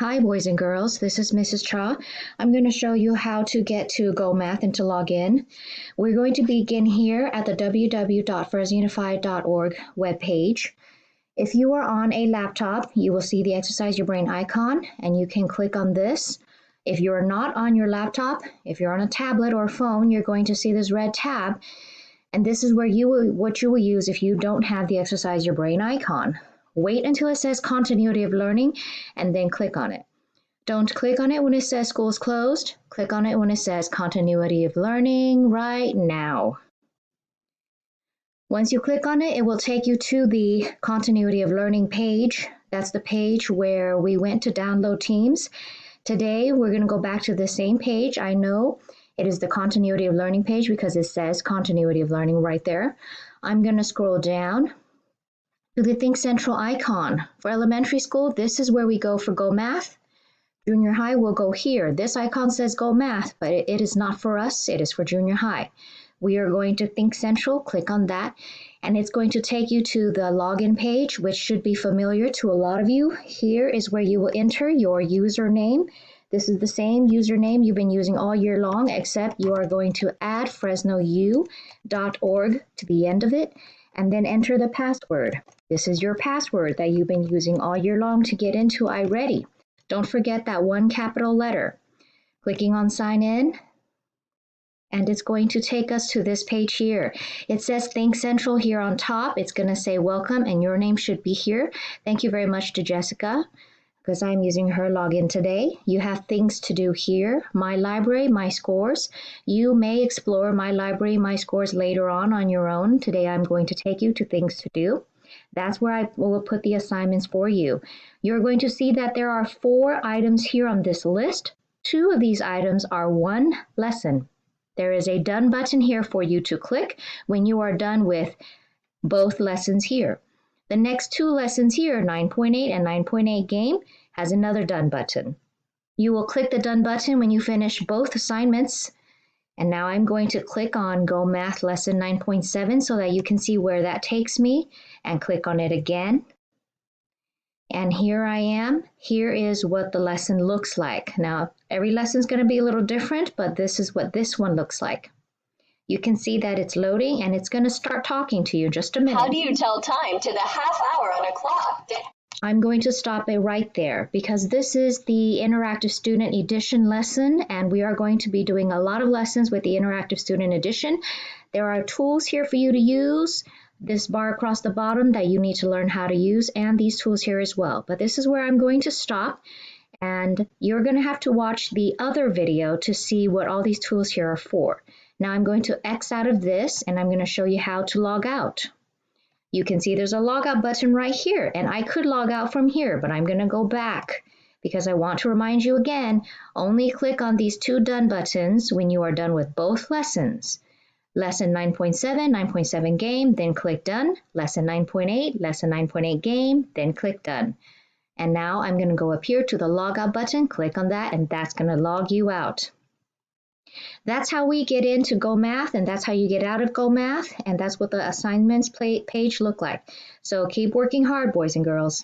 Hi, boys and girls. This is Mrs. Cha. I'm going to show you how to get to GoMath and to log in. We're going to begin here at the www.fursdunified.org webpage. If you are on a laptop, you will see the Exercise Your Brain icon, and you can click on this. If you're not on your laptop, if you're on a tablet or phone, you're going to see this red tab, and this is where what you will use if you don't have the Exercise Your Brain icon. Wait until it says Continuity of Learning and then click on it. Don't click on it when it says School's Closed. Click on it when it says Continuity of Learning right now. Once you click on it, it will take you to the Continuity of Learning page. That's the page where we went to download Teams. Today, we're going to go back to the same page. I know it is the Continuity of Learning page because it says Continuity of Learning right there. I'm going to scroll down to the Think Central icon. For elementary school, this is where we go for GoMath. Junior high will go here. This icon says GoMath, but it is not for us. It is for junior high. We are going to Think Central. Click on that, and it's going to take you to the login page, which should be familiar to a lot of you. Here is where you will enter your username. This is the same username you've been using all year long, except you are going to add fresnou.org to the end of it, and then enter the password. This is your password that you've been using all year long to get into iReady. Don't forget that one capital letter. Clicking on Sign In, and it's going to take us to this page here. It says Think Central here on top. It's going to say Welcome, and your name should be here. Thank you very much to Jessica, because I'm using her login today. You have things to do here. My Library, My Scores. You may explore My Library, My Scores later on your own. Today I'm going to take you to Things to Do. That's where I will put the assignments for you. You're going to see that there are 4 items here on this list. 2 of these items are one lesson. There is a Done button here for you to click when you are done with both lessons here. The next 2 lessons here, 9.8 and 9.8 Game, has another Done button. You will click the Done button when you finish both assignments. And now I'm going to click on GoMath Lesson 9.7 so that you can see where that takes me, and click on it again. And here I am. Here is what the lesson looks like. Now, every lesson is going to be a little different, but this is what this one looks like. You can see that it's loading, and it's going to start talking to you in just a minute. How do you tell time to the half hour on a clock? I'm going to stop it right there because this is the Interactive Student Edition lesson, and we are going to be doing a lot of lessons with the Interactive Student Edition. There are tools here for you to use, this bar across the bottom that you need to learn how to use, and these tools here as well. But this is where I'm going to stop, and you're going to have to watch the other video to see what all these tools here are for. Now I'm going to X out of this, and I'm going to show you how to log out. You can see there's a logout button right here, and I could log out from here, but I'm going to go back because I want to remind you again, only click on these 2 Done buttons when you are done with both lessons. Lesson 9.7, 9.7 Game, then click Done. Lesson 9.8, Lesson 9.8 Game, then click Done. And now I'm going to go up here to the Logout button, click on that, and that's going to log you out. That's how we get into GoMath, and that's how you get out of GoMath, and that's what the assignments page look like. So keep working hard, boys and girls.